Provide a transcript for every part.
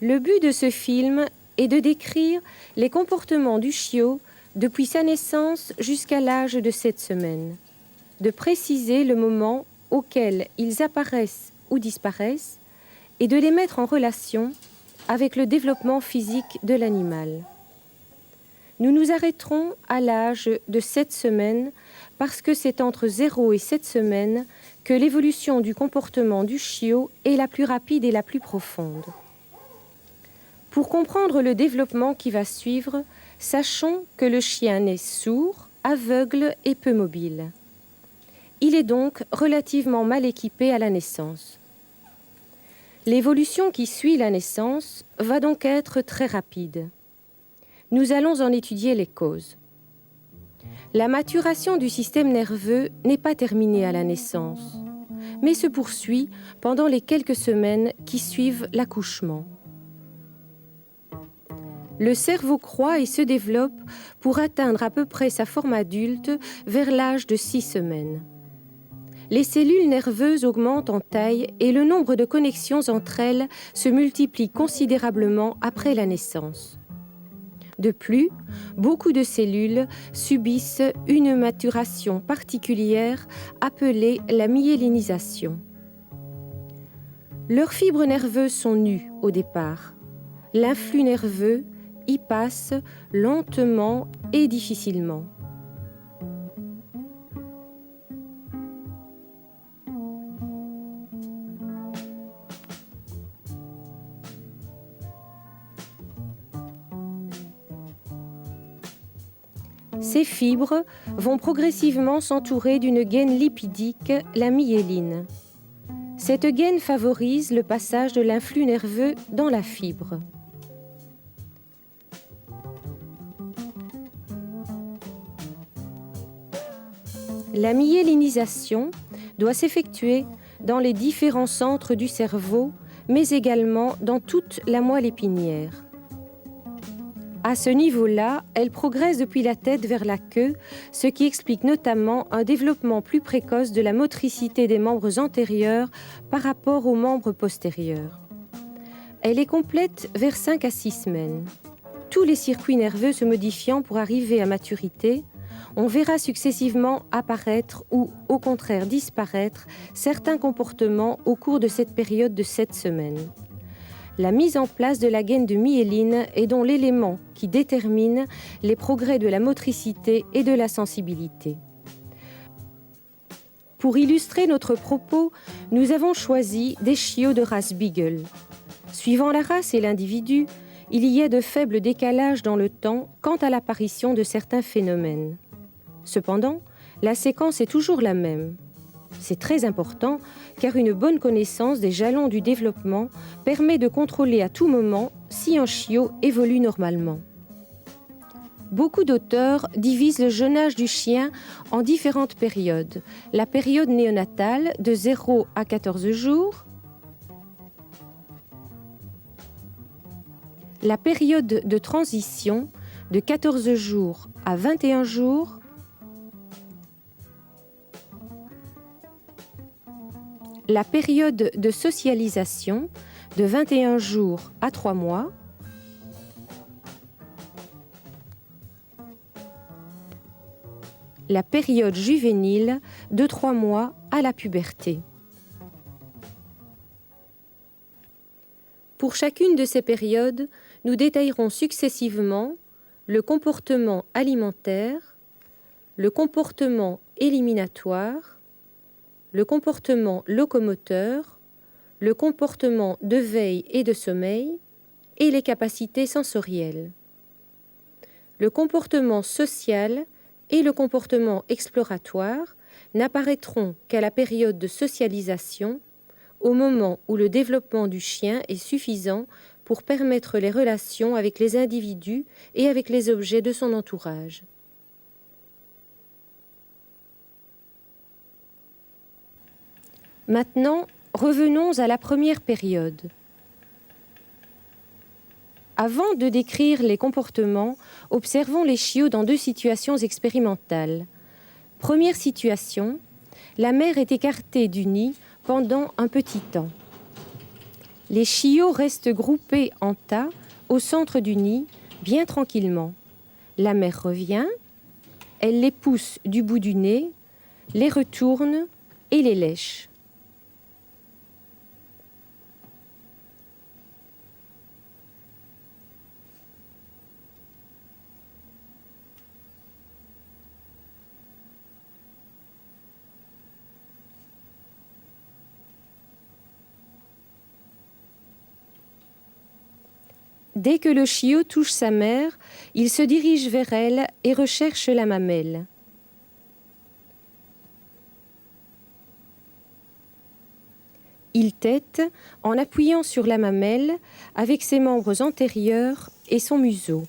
Le but de ce film est de décrire les comportements du chiot depuis sa naissance jusqu'à l'âge de 7 semaines, de préciser le moment auquel ils apparaissent ou disparaissent et de les mettre en relation avec le développement physique de l'animal. Nous nous arrêterons à l'âge de 7 semaines parce que c'est entre 0 et 7 semaines que l'évolution du comportement du chiot est la plus rapide et la plus profonde. Pour comprendre le développement qui va suivre, sachons que le chien naît sourd, aveugle et peu mobile. Il est donc relativement mal équipé à la naissance. L'évolution qui suit la naissance va donc être très rapide. Nous allons en étudier les causes. La maturation du système nerveux n'est pas terminée à la naissance, mais se poursuit pendant les quelques semaines qui suivent l'accouchement. Le cerveau croît et se développe pour atteindre à peu près sa forme adulte vers l'âge de 6 semaines. Les cellules nerveuses augmentent en taille et le nombre de connexions entre elles se multiplie considérablement après la naissance. De plus, beaucoup de cellules subissent une maturation particulière appelée la myélinisation. Leurs fibres nerveuses sont nues au départ. L'influx nerveux y passe lentement et difficilement. Ces fibres vont progressivement s'entourer d'une gaine lipidique, la myéline. Cette gaine favorise le passage de l'influx nerveux dans la fibre. La myélinisation doit s'effectuer dans les différents centres du cerveau, mais également dans toute la moelle épinière. À ce niveau-là, elle progresse depuis la tête vers la queue, ce qui explique notamment un développement plus précoce de la motricité des membres antérieurs par rapport aux membres postérieurs. Elle est complète vers 5 à 6 semaines. Tous les circuits nerveux se modifiant pour arriver à maturité, on verra successivement apparaître ou, au contraire, disparaître certains comportements au cours de cette période de 7 semaines. La mise en place de la gaine de myéline est donc l'élément qui détermine les progrès de la motricité et de la sensibilité. Pour illustrer notre propos, nous avons choisi des chiots de race Beagle. Suivant la race et l'individu, il y a de faibles décalages dans le temps quant à l'apparition de certains phénomènes. Cependant, la séquence est toujours la même. C'est très important car une bonne connaissance des jalons du développement permet de contrôler à tout moment si un chiot évolue normalement. Beaucoup d'auteurs divisent le jeune âge du chien en différentes périodes. La période néonatale de 0 à 14 jours, la période de transition de 14 jours à 21 jours, la période de socialisation de 21 jours à 3 mois, la période juvénile de 3 mois à la puberté. Pour chacune de ces périodes, nous détaillerons successivement le comportement alimentaire, le comportement éliminatoire, le comportement locomoteur, le comportement de veille et de sommeil et les capacités sensorielles. Le comportement social et le comportement exploratoire n'apparaîtront qu'à la période de socialisation, au moment où le développement du chien est suffisant pour permettre les relations avec les individus et avec les objets de son entourage. Maintenant, revenons à la première période. Avant de décrire les comportements, observons les chiots dans 2 situations expérimentales. Première situation, la mère est écartée du nid pendant un petit temps. Les chiots restent groupés en tas au centre du nid, bien tranquillement. La mère revient, elle les pousse du bout du nez, les retourne et les lèche. Dès que le chiot touche sa mère, il se dirige vers elle et recherche la mamelle. Il tète en appuyant sur la mamelle avec ses membres antérieurs et son museau.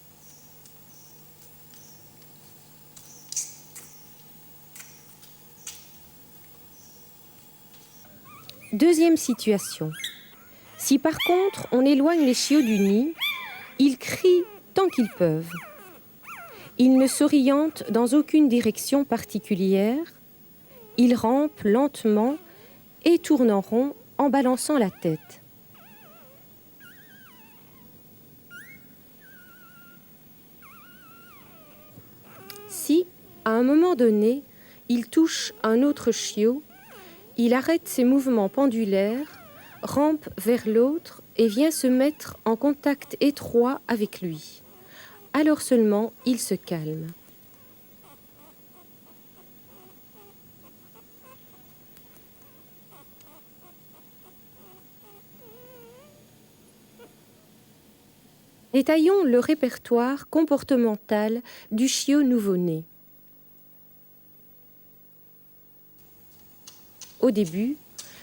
Deuxième situation. Si par contre on éloigne les chiots du nid, ils crient tant qu'ils peuvent. Ils ne s'orientent dans aucune direction particulière. Ils rampent lentement et tournent en rond en balançant la tête. Si, à un moment donné, il touche un autre chiot, il arrête ses mouvements pendulaires, rampe vers l'autre et vient se mettre en contact étroit avec lui. Alors seulement, il se calme. Détaillons le répertoire comportemental du chiot nouveau-né. Au début,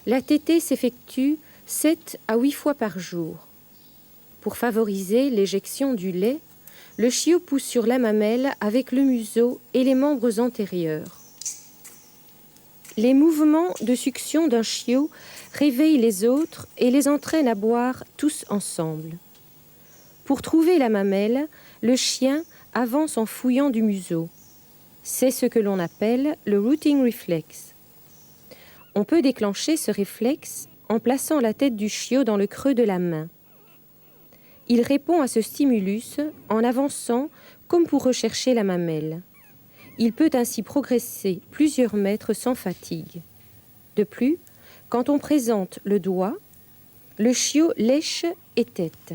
la tétée s'effectue 7 à 8 fois par jour. Pour favoriser l'éjection du lait, le chiot pousse sur la mamelle avec le museau et les membres antérieurs. Les mouvements de succion d'un chiot réveillent les autres et les entraînent à boire tous ensemble. Pour trouver la mamelle, le chien avance en fouillant du museau. C'est ce que l'on appelle le rooting reflex. On peut déclencher ce réflexe en plaçant la tête du chiot dans le creux de la main. Il répond à ce stimulus en avançant comme pour rechercher la mamelle. Il peut ainsi progresser plusieurs mètres sans fatigue. De plus, quand on présente le doigt, le chiot lèche et tète.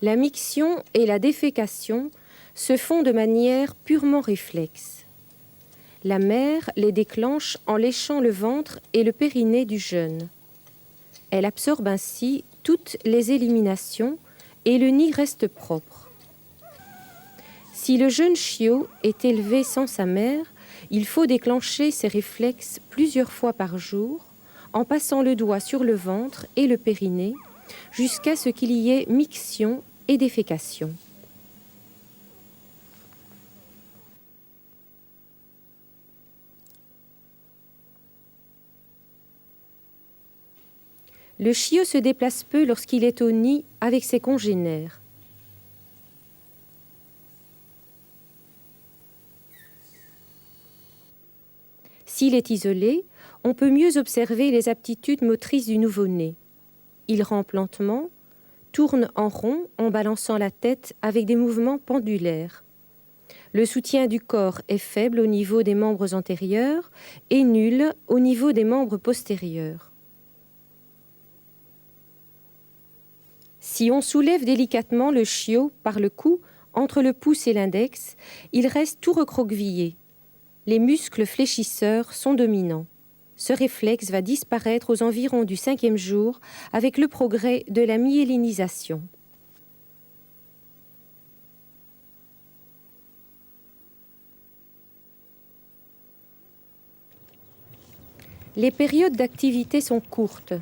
La miction et la défécation se font de manière purement réflexe. La mère les déclenche en léchant le ventre et le périnée du jeune. Elle absorbe ainsi toutes les éliminations et le nid reste propre. Si le jeune chiot est élevé sans sa mère, il faut déclencher ces réflexes plusieurs fois par jour en passant le doigt sur le ventre et le périnée jusqu'à ce qu'il y ait miction et défécation. Le chiot se déplace peu lorsqu'il est au nid avec ses congénères. S'il est isolé, on peut mieux observer les aptitudes motrices du nouveau-né. Il rampe lentement, tourne en rond en balançant la tête avec des mouvements pendulaires. Le soutien du corps est faible au niveau des membres antérieurs et nul au niveau des membres postérieurs. Si on soulève délicatement le chiot par le cou entre le pouce et l'index, il reste tout recroquevillé. Les muscles fléchisseurs sont dominants. Ce réflexe va disparaître aux environs du 5e jour avec le progrès de la myélinisation. Les périodes d'activité sont courtes.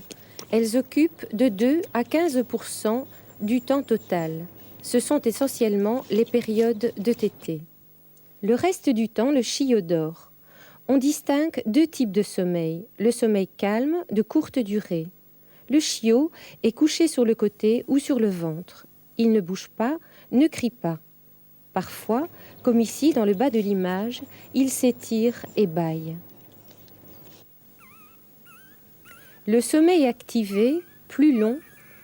Elles occupent de 2 à 15% du temps total. Ce sont essentiellement les périodes de tétée. Le reste du temps, le chiot dort. On distingue 2 types de sommeil. Le sommeil calme, de courte durée. Le chiot est couché sur le côté ou sur le ventre. Il ne bouge pas, ne crie pas. Parfois, comme ici dans le bas de l'image, il s'étire et bâille. Le sommeil activé, plus long,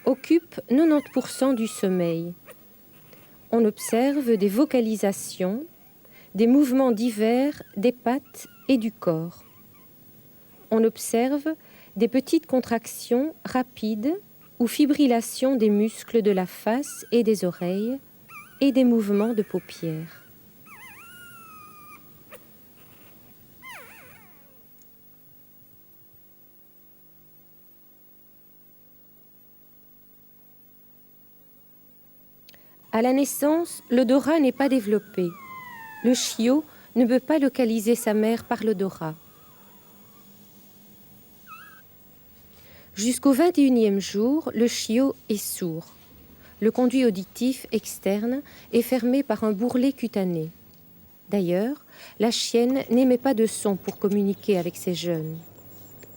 occupe 90% du sommeil. On observe des vocalisations, des mouvements divers des pattes et du corps. On observe des petites contractions rapides ou fibrillations des muscles de la face et des oreilles et des mouvements de paupières. À la naissance, l'odorat n'est pas développé. Le chiot ne peut pas localiser sa mère par l'odorat. Jusqu'au 21e jour, le chiot est sourd. Le conduit auditif externe est fermé par un bourrelet cutané. D'ailleurs, la chienne n'émet pas de son pour communiquer avec ses jeunes.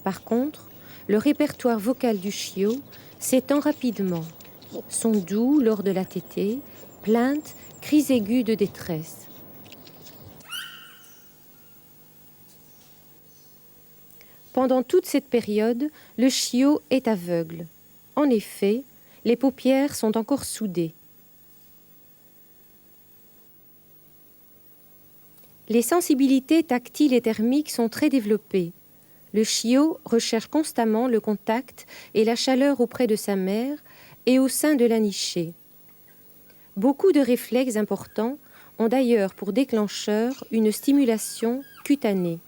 Par contre, le répertoire vocal du chiot s'étend rapidement. Sons doux lors de la tétée, plaintes, cris aigus de détresse. Pendant toute cette période, le chiot est aveugle. En effet, les paupières sont encore soudées. Les sensibilités tactiles et thermiques sont très développées. Le chiot recherche constamment le contact et la chaleur auprès de sa mère et au sein de la nichée. Beaucoup de réflexes importants ont d'ailleurs pour déclencheur une stimulation cutanée.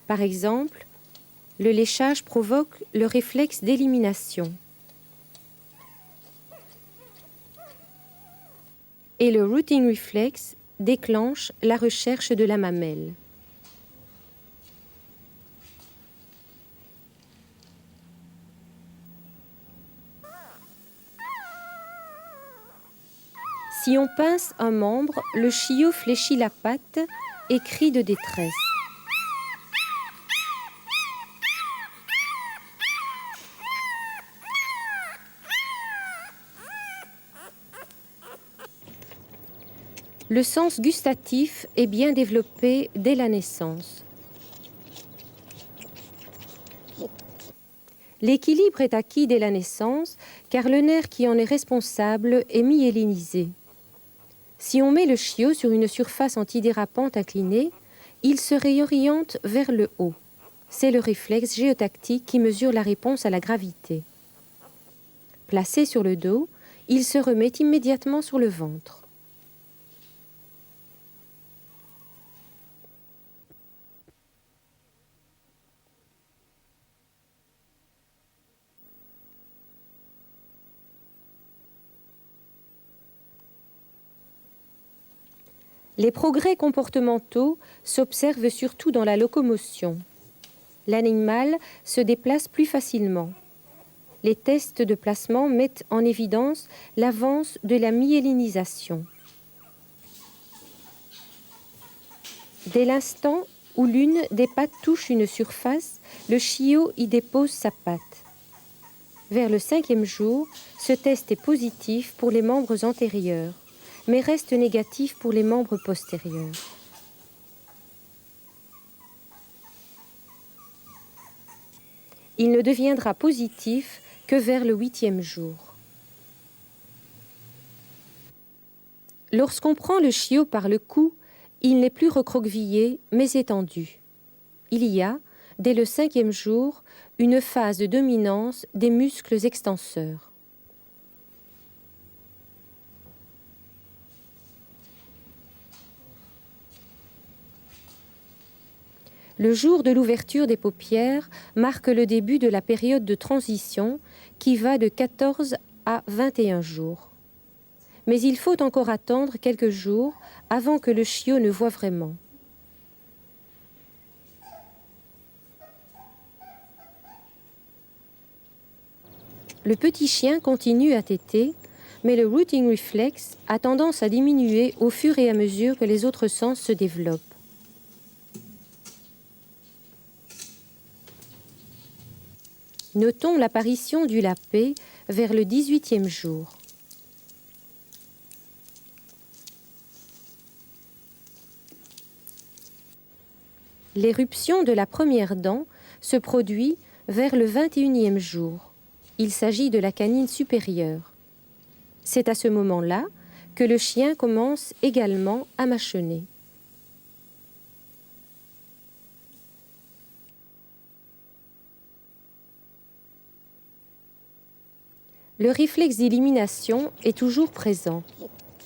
Par exemple, le léchage provoque le réflexe d'élimination. Et le rooting reflex déclenche la recherche de la mamelle. Si on pince un membre, le chiot fléchit la patte et crie de détresse. Le sens gustatif est bien développé dès la naissance. L'équilibre est acquis dès la naissance car le nerf qui en est responsable est myélinisé. Si on met le chiot sur une surface antidérapante inclinée, il se réoriente vers le haut. C'est le réflexe géotactique qui mesure la réponse à la gravité. Placé sur le dos, il se remet immédiatement sur le ventre. Les progrès comportementaux s'observent surtout dans la locomotion. L'animal se déplace plus facilement. Les tests de placement mettent en évidence l'avance de la myélinisation. Dès l'instant où l'une des pattes touche une surface, le chiot y dépose sa patte. Vers le 5e jour, ce test est positif pour les membres antérieurs, mais reste négatif pour les membres postérieurs. Il ne deviendra positif que vers le 8e jour. Lorsqu'on prend le chiot par le cou, il n'est plus recroquevillé, mais étendu. Il y a, dès le 5e jour, une phase de dominance des muscles extenseurs. Le jour de l'ouverture des paupières marque le début de la période de transition qui va de 14 à 21 jours. Mais il faut encore attendre quelques jours avant que le chiot ne voie vraiment. Le petit chien continue à téter, mais le rooting reflex a tendance à diminuer au fur et à mesure que les autres sens se développent. Notons l'apparition du lapet vers le 18e jour. L'éruption de la première dent se produit vers le 21e jour. Il s'agit de la canine supérieure. C'est à ce moment-là que le chien commence également à mâchonner. Le réflexe d'élimination est toujours présent.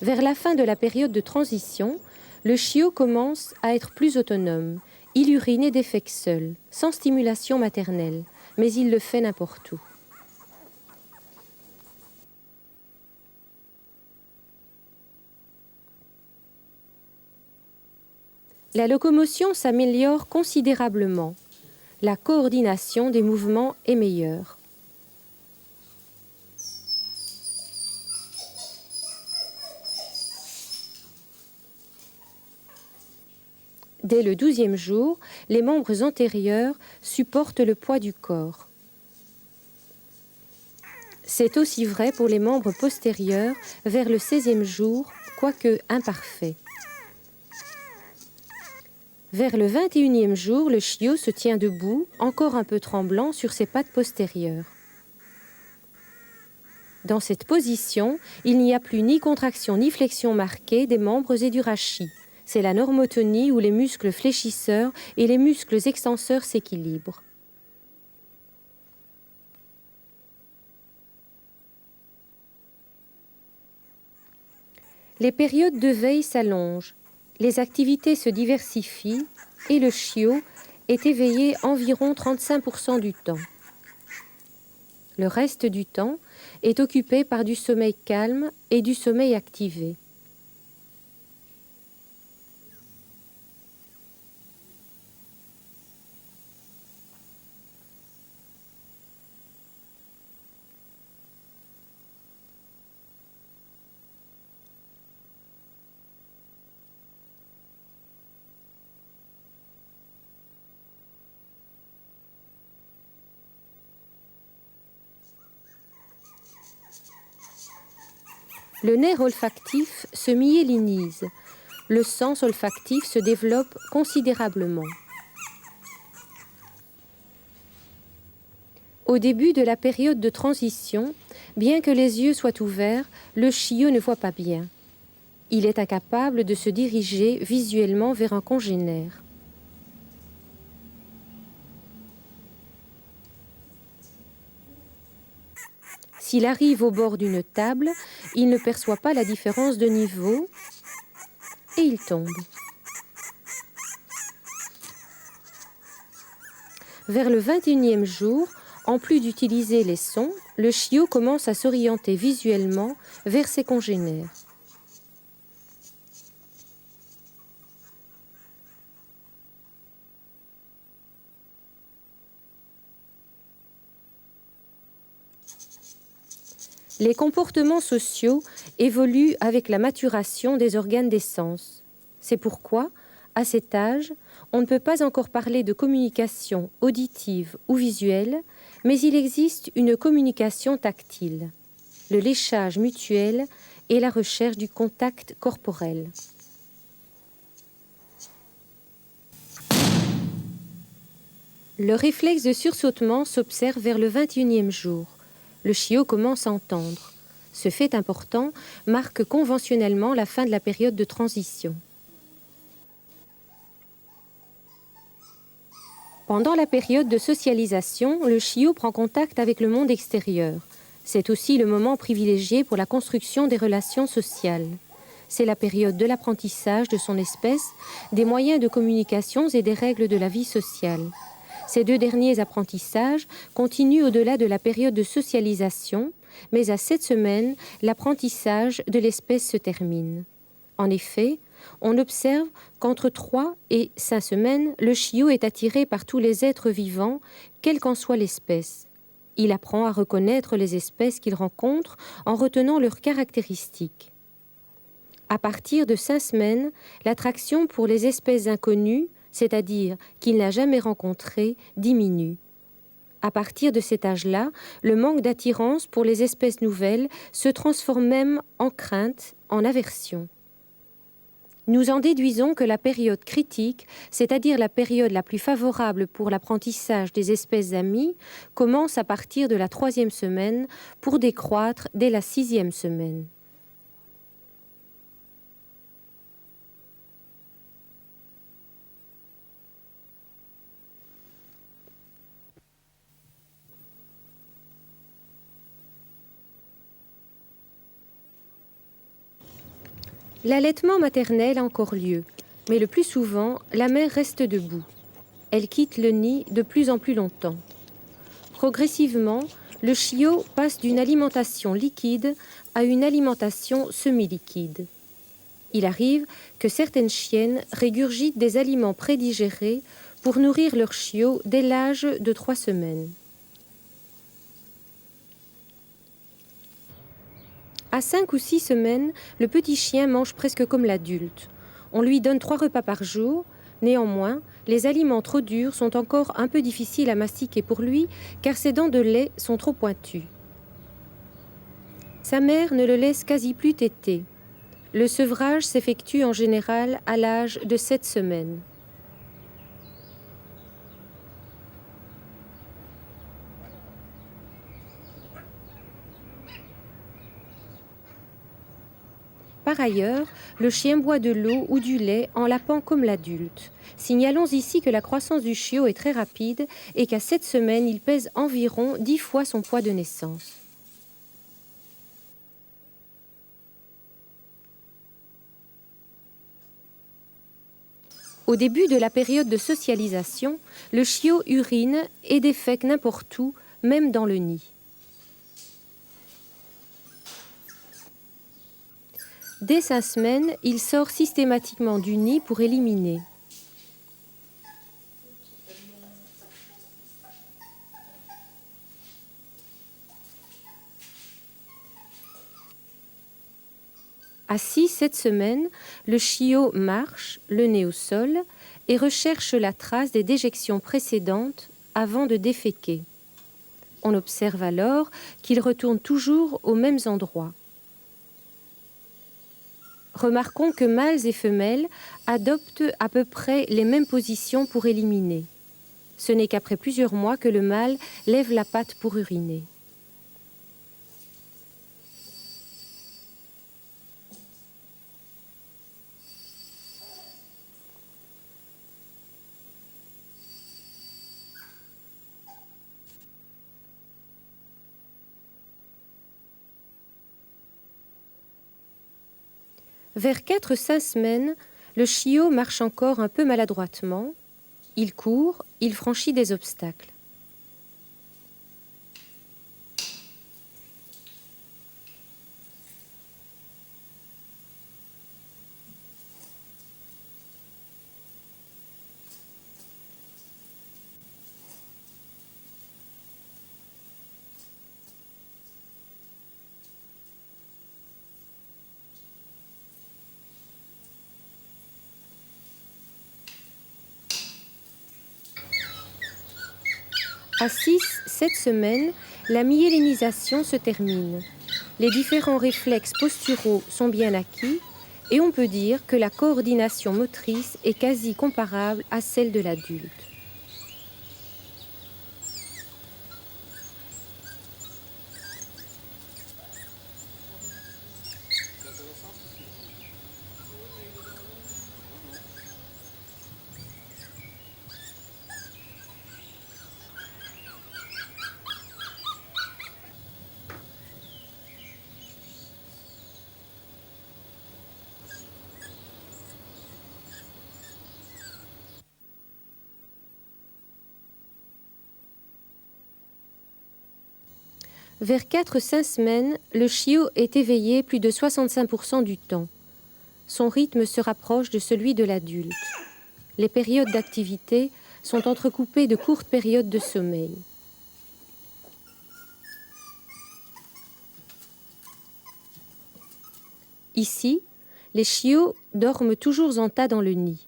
Vers la fin de la période de transition, le chiot commence à être plus autonome. Il urine et défèque seul, sans stimulation maternelle, mais il le fait n'importe où. La locomotion s'améliore considérablement. La coordination des mouvements est meilleure. Dès le 12e jour, les membres antérieurs supportent le poids du corps. C'est aussi vrai pour les membres postérieurs vers le 16e jour, quoique imparfait. Vers le 21e jour, le chiot se tient debout, encore un peu tremblant sur ses pattes postérieures. Dans cette position, il n'y a plus ni contraction ni flexion marquée des membres et du rachis. C'est la normotonie où les muscles fléchisseurs et les muscles extenseurs s'équilibrent. Les périodes de veille s'allongent, les activités se diversifient et le chiot est éveillé environ 35% du temps. Le reste du temps est occupé par du sommeil calme et du sommeil activé. Le nerf olfactif se myélinise. Le sens olfactif se développe considérablement. Au début de la période de transition, bien que les yeux soient ouverts, le chiot ne voit pas bien. Il est incapable de se diriger visuellement vers un congénère. S'il arrive au bord d'une table, il ne perçoit pas la différence de niveau et il tombe. Vers le 21e jour, en plus d'utiliser les sons, le chiot commence à s'orienter visuellement vers ses congénères. Les comportements sociaux évoluent avec la maturation des organes des sens. C'est pourquoi, à cet âge, on ne peut pas encore parler de communication auditive ou visuelle, mais il existe une communication tactile, le léchage mutuel et la recherche du contact corporel. Le réflexe de sursautement s'observe vers le 21e jour. Le chiot commence à entendre. Ce fait important marque conventionnellement la fin de la période de transition. Pendant la période de socialisation, le chiot prend contact avec le monde extérieur. C'est aussi le moment privilégié pour la construction des relations sociales. C'est la période de l'apprentissage de son espèce, des moyens de communication et des règles de la vie sociale. Ces deux derniers apprentissages continuent au-delà de la période de socialisation, mais à 7 semaines, l'apprentissage de l'espèce se termine. En effet, on observe qu'entre 3 et 5 semaines, le chiot est attiré par tous les êtres vivants, quelle qu'en soit l'espèce. Il apprend à reconnaître les espèces qu'il rencontre en retenant leurs caractéristiques. À partir de 5 semaines, l'attraction pour les espèces inconnues, c'est-à-dire qu'il n'a jamais rencontrées, diminue. À partir de cet âge-là, le manque d'attirance pour les espèces nouvelles se transforme même en crainte, en aversion. Nous en déduisons que la période critique, c'est-à-dire la période la plus favorable pour l'apprentissage des espèces amies, commence à partir de la 3e semaine pour décroître dès la 6e semaine. L'allaitement maternel a encore lieu, mais le plus souvent, la mère reste debout. Elle quitte le nid de plus en plus longtemps. Progressivement, le chiot passe d'une alimentation liquide à une alimentation semi-liquide. Il arrive que certaines chiennes régurgitent des aliments prédigérés pour nourrir leur chiot dès l'âge de 3 semaines. À 5 ou 6 semaines, le petit chien mange presque comme l'adulte. On lui donne 3 repas par jour. Néanmoins, les aliments trop durs sont encore un peu difficiles à mastiquer pour lui car ses dents de lait sont trop pointues. Sa mère ne le laisse quasi plus téter. Le sevrage s'effectue en général à l'âge de 7 semaines. Par ailleurs, le chien boit de l'eau ou du lait en lapant comme l'adulte. Signalons ici que la croissance du chiot est très rapide et qu'à 7 semaines, il pèse environ 10 fois son poids de naissance. Au début de la période de socialisation, le chiot urine et défèque n'importe où, même dans le nid. Dès 5 semaines, il sort systématiquement du nid pour éliminer. À 6-7 semaines, le chiot marche, le nez au sol, et recherche la trace des déjections précédentes avant de déféquer. On observe alors qu'il retourne toujours aux mêmes endroits. Remarquons que mâles et femelles adoptent à peu près les mêmes positions pour éliminer. Ce n'est qu'après plusieurs mois que le mâle lève la patte pour uriner. Vers 4-5 semaines, le chiot marche encore un peu maladroitement. Il court, il franchit des obstacles. À 6-7 semaines, la myélinisation se termine. Les différents réflexes posturaux sont bien acquis et on peut dire que la coordination motrice est quasi comparable à celle de l'adulte. Vers 4-5 semaines, le chiot est éveillé plus de 65% du temps. Son rythme se rapproche de celui de l'adulte. Les périodes d'activité sont entrecoupées de courtes périodes de sommeil. Ici, les chiots dorment toujours en tas dans le nid.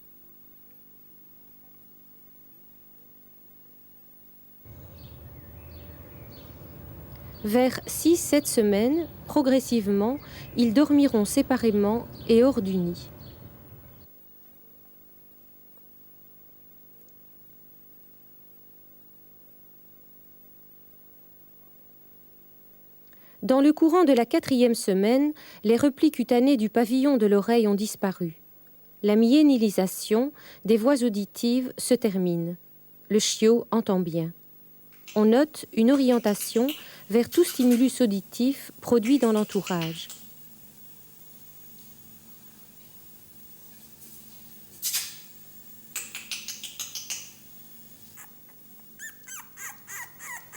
Vers 6-7 semaines, progressivement, ils dormiront séparément et hors du nid. Dans le courant de la 4e semaine, les replis cutanés du pavillon de l'oreille ont disparu. La myénilisation des voies auditives se termine. Le chiot entend bien. On note une orientation vers tout stimulus auditif produit dans l'entourage.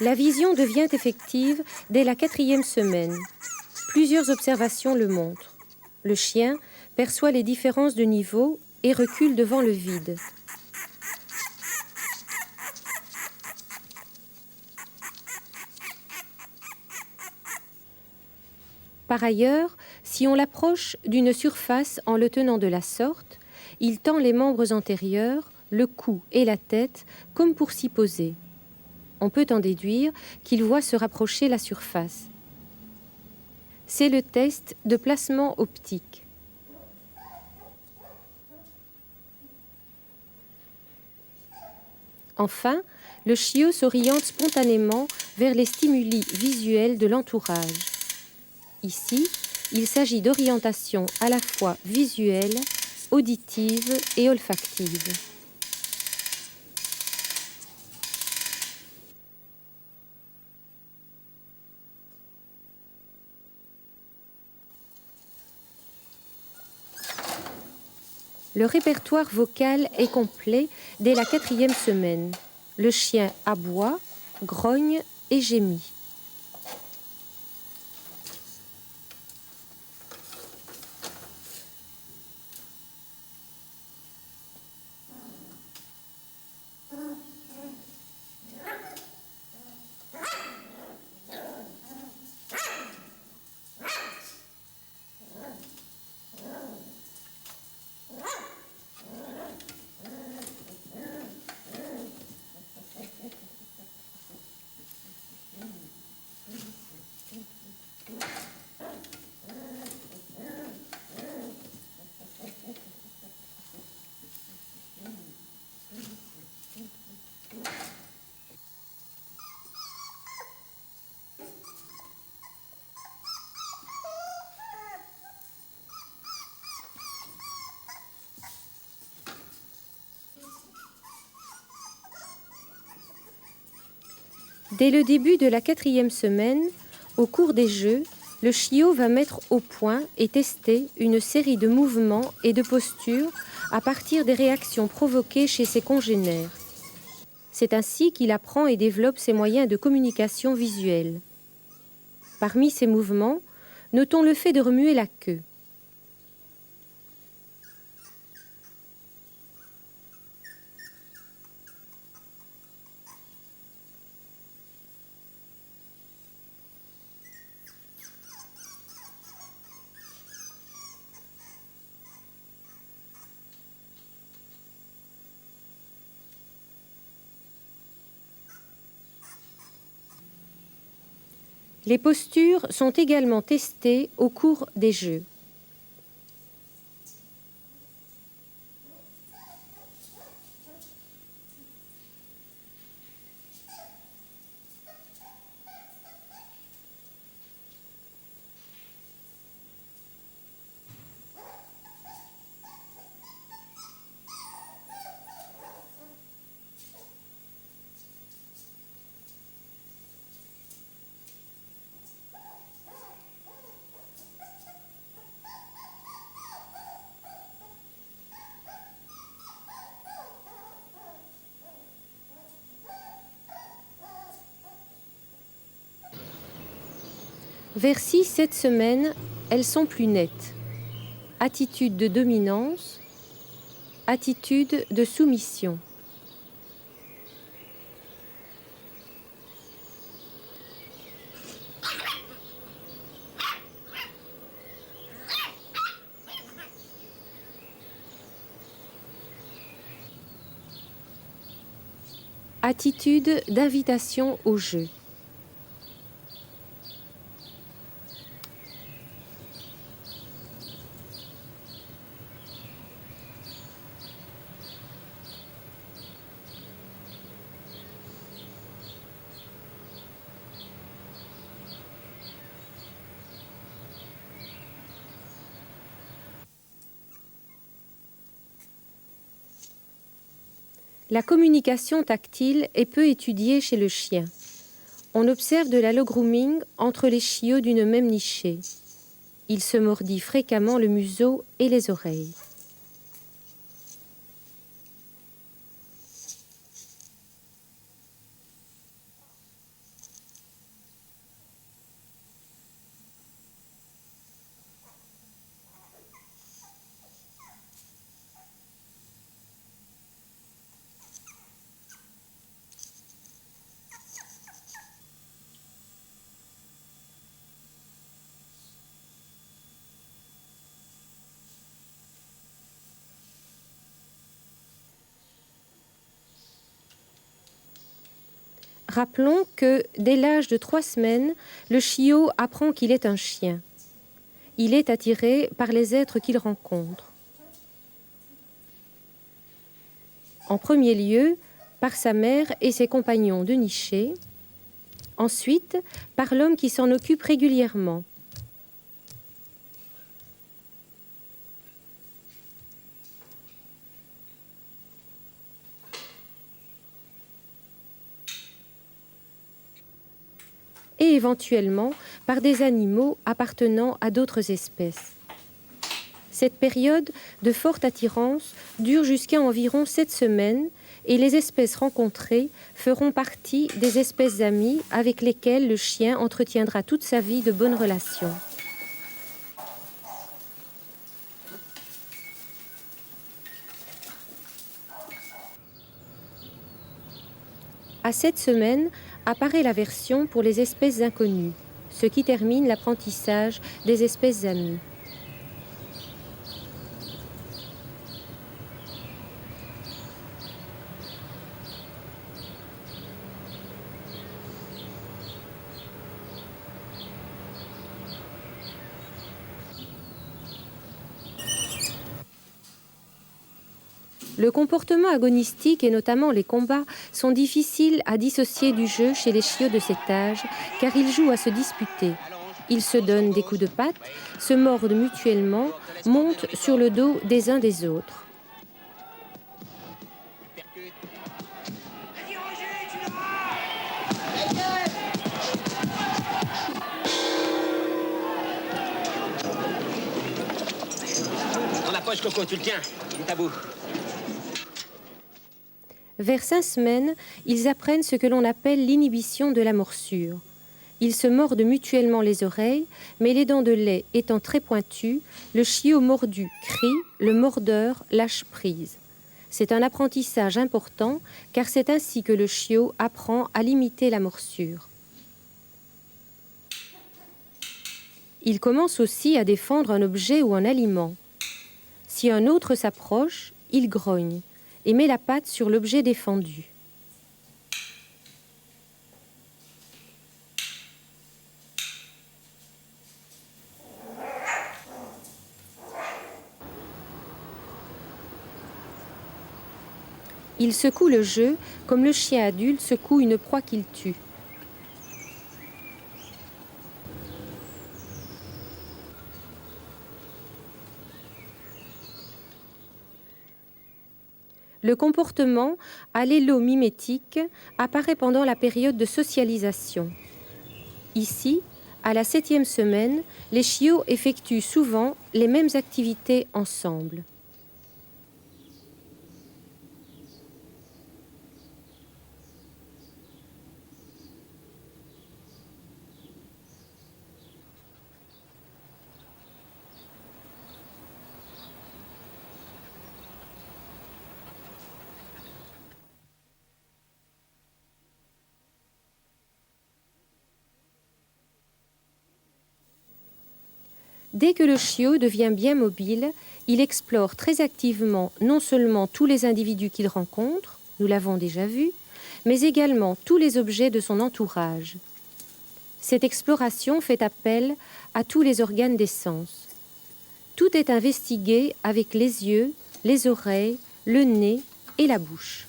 La vision devient effective dès la 4e semaine. Plusieurs observations le montrent. Le chien perçoit les différences de niveau et recule devant le vide. Par ailleurs, si on l'approche d'une surface en le tenant de la sorte, il tend les membres antérieurs, le cou et la tête comme pour s'y poser. On peut en déduire qu'il voit se rapprocher la surface. C'est le test de placement optique. Enfin, le chiot s'oriente spontanément vers les stimuli visuels de l'entourage. Ici, il s'agit d'orientation à la fois visuelle, auditive et olfactive. Le répertoire vocal est complet dès la 4e semaine. Le chien aboie, grogne et gémit. Dès le début de la 4e semaine, au cours des jeux, le chiot va mettre au point et tester une série de mouvements et de postures à partir des réactions provoquées chez ses congénères. C'est ainsi qu'il apprend et développe ses moyens de communication visuelle. Parmi ces mouvements, notons le fait de remuer la queue. Les postures sont également testées au cours des jeux. Vers 6-7 semaines, elles sont plus nettes. Attitude de dominance, attitude de soumission. Attitude d'invitation au jeu. La communication tactile est peu étudiée chez le chien. On observe de l'allogrooming entre les chiots d'une même nichée. Il se mordit fréquemment le museau et les oreilles. Rappelons que, dès l'âge de 3 semaines, le chiot apprend qu'il est un chien. Il est attiré par les êtres qu'il rencontre. En premier lieu, par sa mère et ses compagnons de nichée. Ensuite, par l'homme qui s'en occupe régulièrement. Et éventuellement par des animaux appartenant à d'autres espèces. Cette période de forte attirance dure jusqu'à environ 7 semaines et les espèces rencontrées feront partie des espèces amies avec lesquelles le chien entretiendra toute sa vie de bonnes relations. À 7 semaines apparaît la version pour les espèces inconnues, ce qui termine l'apprentissage des espèces amies. Le comportement agonistique et notamment les combats sont difficiles à dissocier du jeu chez les chiots de cet âge car ils jouent à se disputer. Ils se donnent des coups de patte, se mordent mutuellement, montent sur le dos des uns des autres. Dans la poche, Coco, tu le tiens. Il est à bout. Vers 5 semaines, ils apprennent ce que l'on appelle l'inhibition de la morsure. Ils se mordent mutuellement les oreilles, mais les dents de lait étant très pointues, le chiot mordu crie, le mordeur lâche prise. C'est un apprentissage important, car c'est ainsi que le chiot apprend à limiter la morsure. Il commence aussi à défendre un objet ou un aliment. Si un autre s'approche, il grogne et met la patte sur l'objet défendu. Il secoue le jeu comme le chien adulte secoue une proie qu'il tue. Le comportement allélo-mimétique apparaît pendant la période de socialisation. Ici, à la 7e semaine, les chiots effectuent souvent les mêmes activités ensemble. Dès que le chiot devient bien mobile, il explore très activement non seulement tous les individus qu'il rencontre, nous l'avons déjà vu, mais également tous les objets de son entourage. Cette exploration fait appel à tous les organes des sens. Tout est investigué avec les yeux, les oreilles, le nez et la bouche.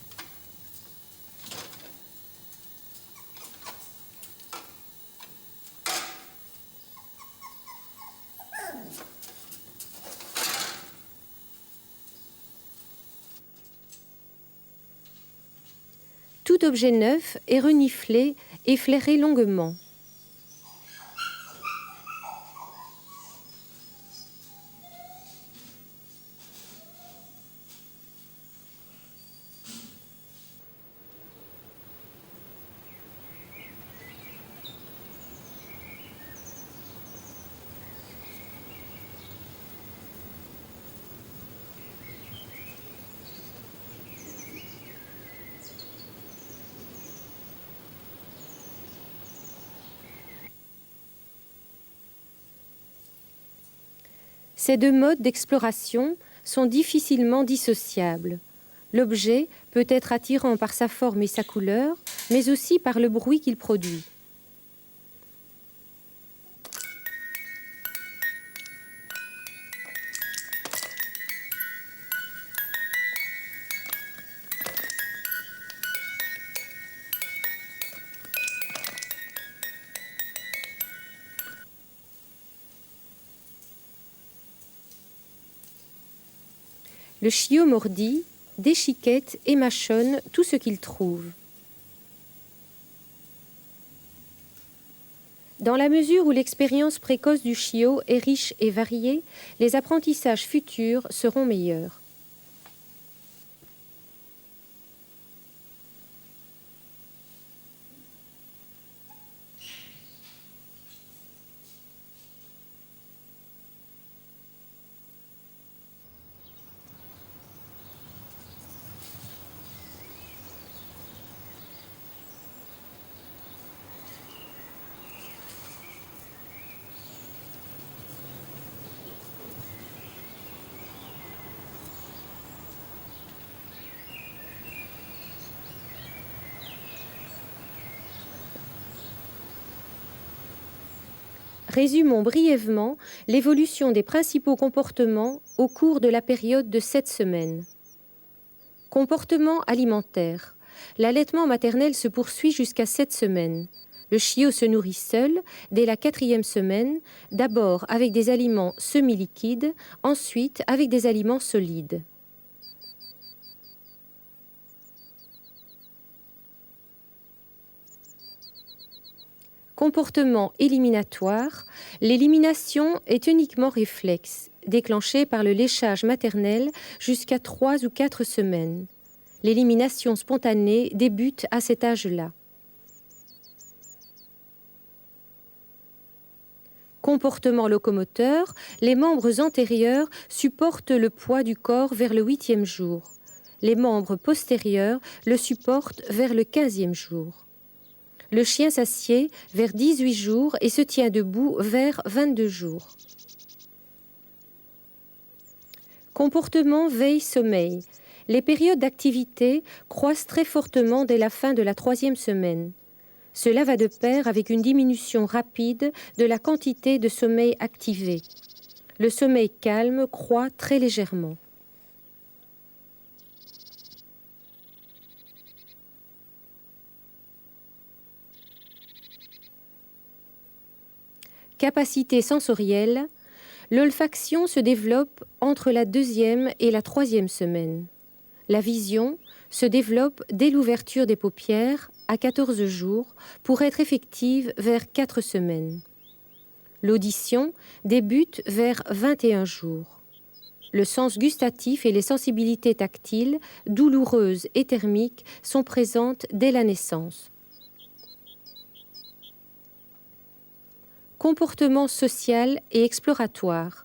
tout objet neuf est reniflé et flairé longuement. Ces deux modes d'exploration sont difficilement dissociables. L'objet peut être attirant par sa forme et sa couleur, mais aussi par le bruit qu'il produit. Le chiot mordit, déchiquette et mâchonne tout ce qu'il trouve. Dans la mesure où l'expérience précoce du chiot est riche et variée, les apprentissages futurs seront meilleurs. Résumons brièvement l'évolution des principaux comportements au cours de la période de 7 semaines. Comportement alimentaire. L'allaitement maternel se poursuit jusqu'à 7 semaines. Le chiot se nourrit seul dès la 4e semaine, d'abord avec des aliments semi-liquides, ensuite avec des aliments solides. Comportement éliminatoire. L'élimination est uniquement réflexe, déclenchée par le léchage maternel jusqu'à 3 ou 4 semaines. L'élimination spontanée débute à cet âge-là. Comportement locomoteur. Les membres antérieurs supportent le poids du corps vers le 8e jour. Les membres postérieurs le supportent vers le 15e jour. Le chien s'assied vers 18 jours et se tient debout vers 22 jours. Comportement veille-sommeil. Les périodes d'activité croissent très fortement dès la fin de la 3e semaine. Cela va de pair avec une diminution rapide de la quantité de sommeil activé. Le sommeil calme croît très légèrement. Capacité sensorielle. L'olfaction se développe entre la 2e et la 3e semaine. La vision se développe dès l'ouverture des paupières à 14 jours pour être effective vers 4 semaines. L'audition débute vers 21 jours. Le sens gustatif et les sensibilités tactiles, douloureuses et thermiques, sont présentes dès la naissance. Comportement social et exploratoire.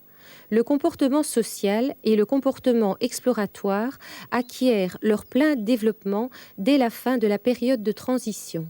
Le comportement social et le comportement exploratoire acquièrent leur plein développement dès la fin de la période de transition.